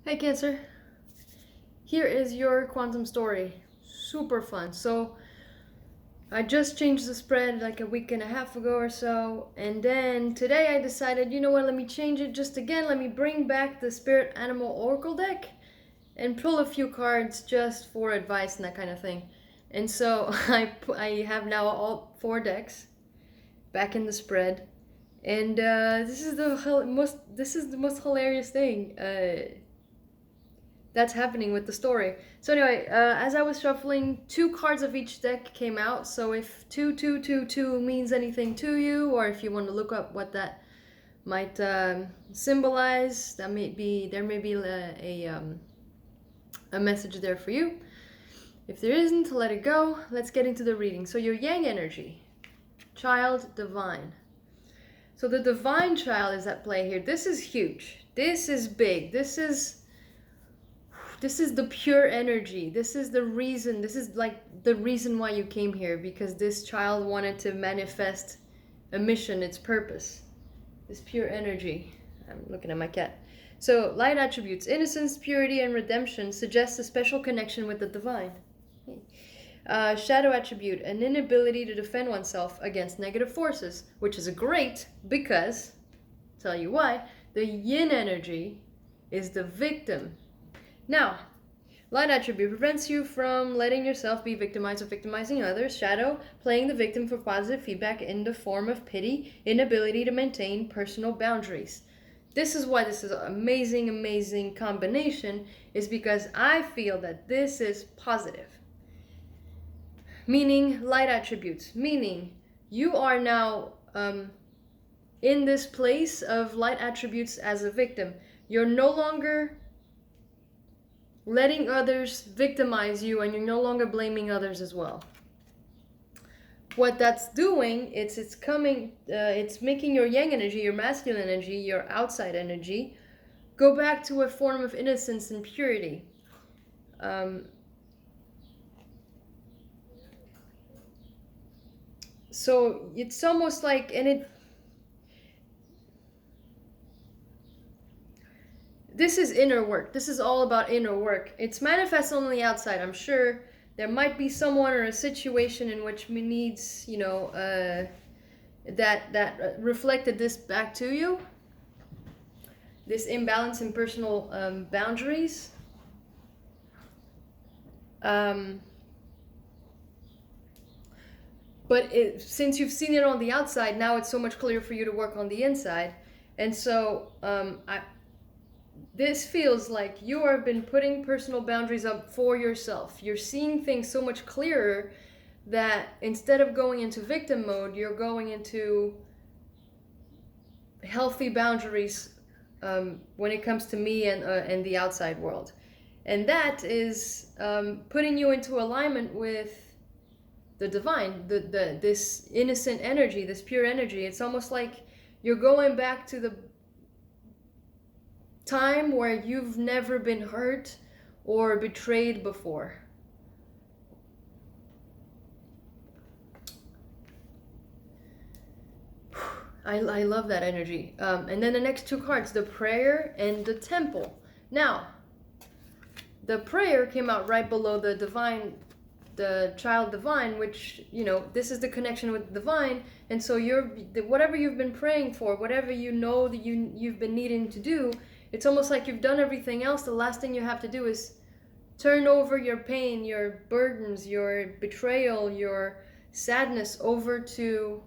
Hey Cancer, here is your quantum story. Super fun. So I just changed the spread like a week and a half ago or so, and then today I decided, you know what, let me change it just again. Let me bring back the Spirit Animal Oracle deck and pull a few cards just for advice and that kind of thing. And so I have now all four decks back in the spread, and this is the most hilarious thing. That's happening with the story. So anyway, as I was shuffling, two cards of each deck came out. So if 2222 means anything to you, or if you want to look up what that might symbolize, there may be a message there for you. If there isn't, let it go. Let's get into the reading. So your Yang energy, child, divine. So the divine child is at play here. This is huge. This is big. This is the pure energy. This is the reason. This is like the reason why you came here, because this child wanted to manifest a mission, its purpose. This pure energy. I'm looking at my cat. So light attributes, innocence, purity, and redemption suggest a special connection with the divine. Shadow attribute, an inability to defend oneself against negative forces, which is great because, I'll tell you why, the yin energy is the victim. Now, light attribute prevents you from letting yourself be victimized or victimizing others. Shadow, playing the victim for positive feedback in the form of pity, inability to maintain personal boundaries. This is why this is an amazing combination, is because I feel that this is positive. Meaning light attributes, meaning you are now in this place of light attributes as a victim. You're no longer letting others victimize you, and you're no longer blaming others as well. What that's doing, it's making your yang energy, your masculine energy, your outside energy, go back to a form of innocence and purity. So it's almost like, this is inner work. This is all about inner work. It's manifest on the outside. I'm sure there might be someone or a situation in which needs, that reflected this back to you. This imbalance in personal boundaries. But since you've seen it on the outside, now it's so much clearer for you to work on the inside. And so this feels like you have been putting personal boundaries up for yourself. You're seeing things so much clearer that instead of going into victim mode, you're going into healthy boundaries when it comes to me and the outside world. And that is putting you into alignment with the divine, this innocent energy, this pure energy. It's almost like you're going back to the time where you've never been hurt or betrayed before. I love that energy. And then the next two cards, the prayer and the temple. Now, the prayer came out right below the divine, the child divine, which, this is the connection with the divine. And so whatever you've been praying for, whatever you know that you've been needing to do, it's almost like you've done everything else. The last thing you have to do is turn over your pain, your burdens, your betrayal, your sadness over to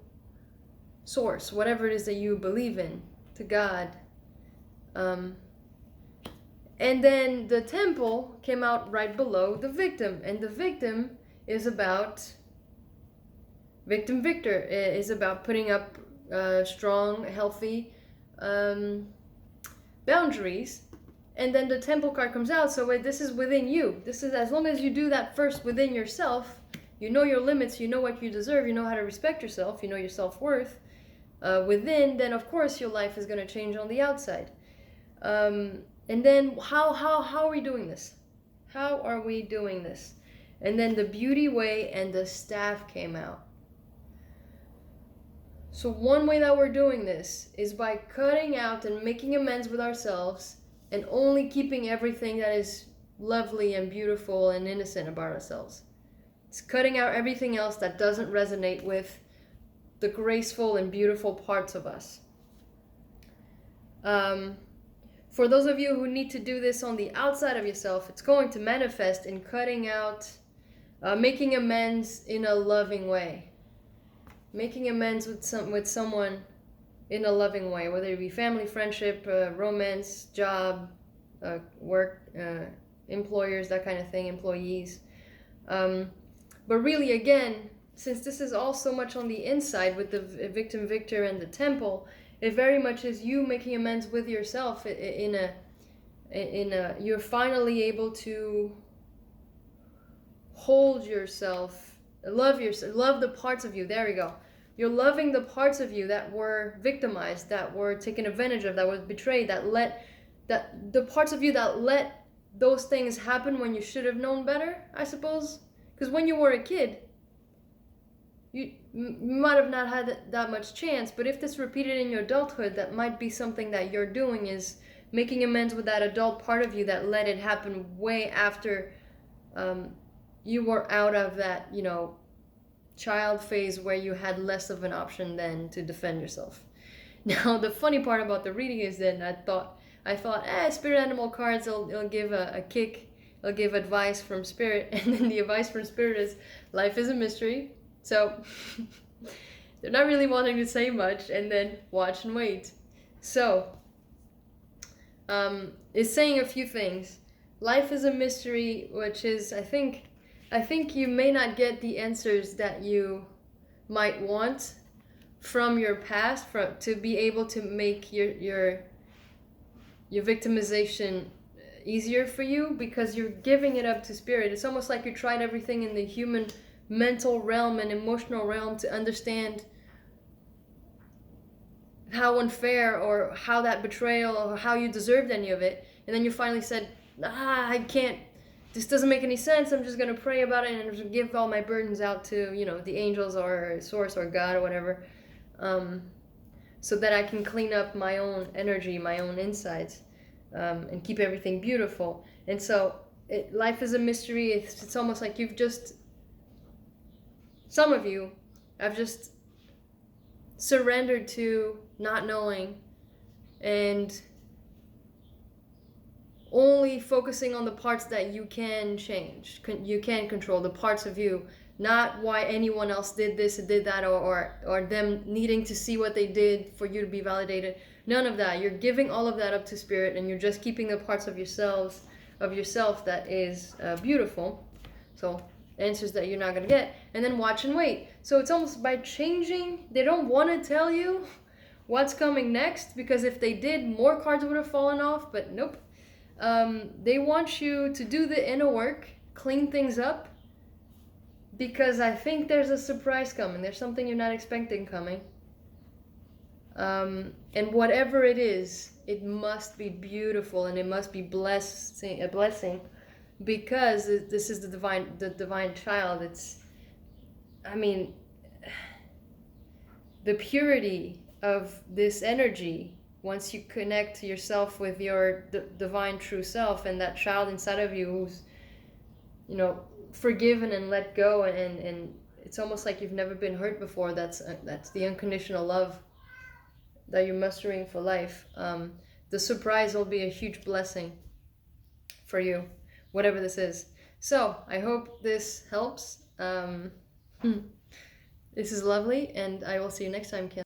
Source, whatever it is that you believe in, to God. And then the temple came out right below the victim. And the victim is about victim victor. It is about putting up strong, healthy boundaries. And then the temple card comes out. So this is within you. This is, as long as you do that first within yourself, you know your limits, you know what you deserve, you know how to respect yourself, you know your self-worth within, then of course your life is going to change on the outside. And then how are we doing this? How are we doing this? And then the beauty way and the staff came out. So one way that we're doing this is by cutting out and making amends with ourselves and only keeping everything that is lovely and beautiful and innocent about ourselves. It's cutting out everything else that doesn't resonate with the graceful and beautiful parts of us. For those of you who need to do this on the outside of yourself, it's going to manifest in cutting out, making amends in a loving way. Making amends with someone in a loving way, whether it be family, friendship, romance, job, work, employers, that kind of thing, employees. But really, again, since this is all so much on the inside with the victim victor and the temple, it very much is you making amends with yourself you're finally able to hold yourself, love the parts of you. There we go. You're loving the parts of you that were victimized, that were taken advantage of, that was betrayed, the parts of you that let those things happen when you should have known better, I suppose. Because when you were a kid, you might have not had that much chance, but if this repeated in your adulthood, that might be something that you're doing, is making amends with that adult part of you that let it happen way after you were out of that, child phase where you had less of an option then to defend yourself. Now, the funny part about the reading is that I thought, spirit animal cards, it'll give a kick, it'll give advice from spirit, and then the advice from spirit is life is a mystery. So they're not really wanting to say much, and then watch and wait. So it's saying a few things. Life is a mystery, which is, I think you may not get the answers that you might want from your past to be able to make your victimization easier for you, because you're giving it up to spirit. It's almost like you tried everything in the human mental realm and emotional realm to understand how unfair or how that betrayal or how you deserved any of it, and then you finally said, I can't, this doesn't make any sense, I'm just going to pray about it and just give all my burdens out to the angels or source or God or whatever, so that I can clean up my own energy, my own insides, and keep everything beautiful. And so life is a mystery. It's almost like some of you have just surrendered to not knowing and only focusing on the parts that you can change, you can control, the parts of you, not why anyone else did this and did that, or them needing to see what they did for you to be validated. None of that. You're giving all of that up to spirit, and you're just keeping the parts of yourself that is beautiful. So answers that you're not going to get, and then watch and wait. So it's almost by changing, they don't want to tell you what's coming next, because if they did, more cards would have fallen off, but nope. They want you to do the inner work, clean things up, because I think there's a surprise coming. There's something you're not expecting coming. And whatever it is, it must be beautiful, and it must be a blessing, because this is the divine child. The purity of this energy, once you connect to yourself with your divine true self, and that child inside of you who's forgiven and let go, and it's almost like you've never been hurt before. That's the unconditional love that you're mustering for life. The surprise will be a huge blessing for you, whatever this is. So I hope this helps. This is lovely, and I will see you next time, Kim.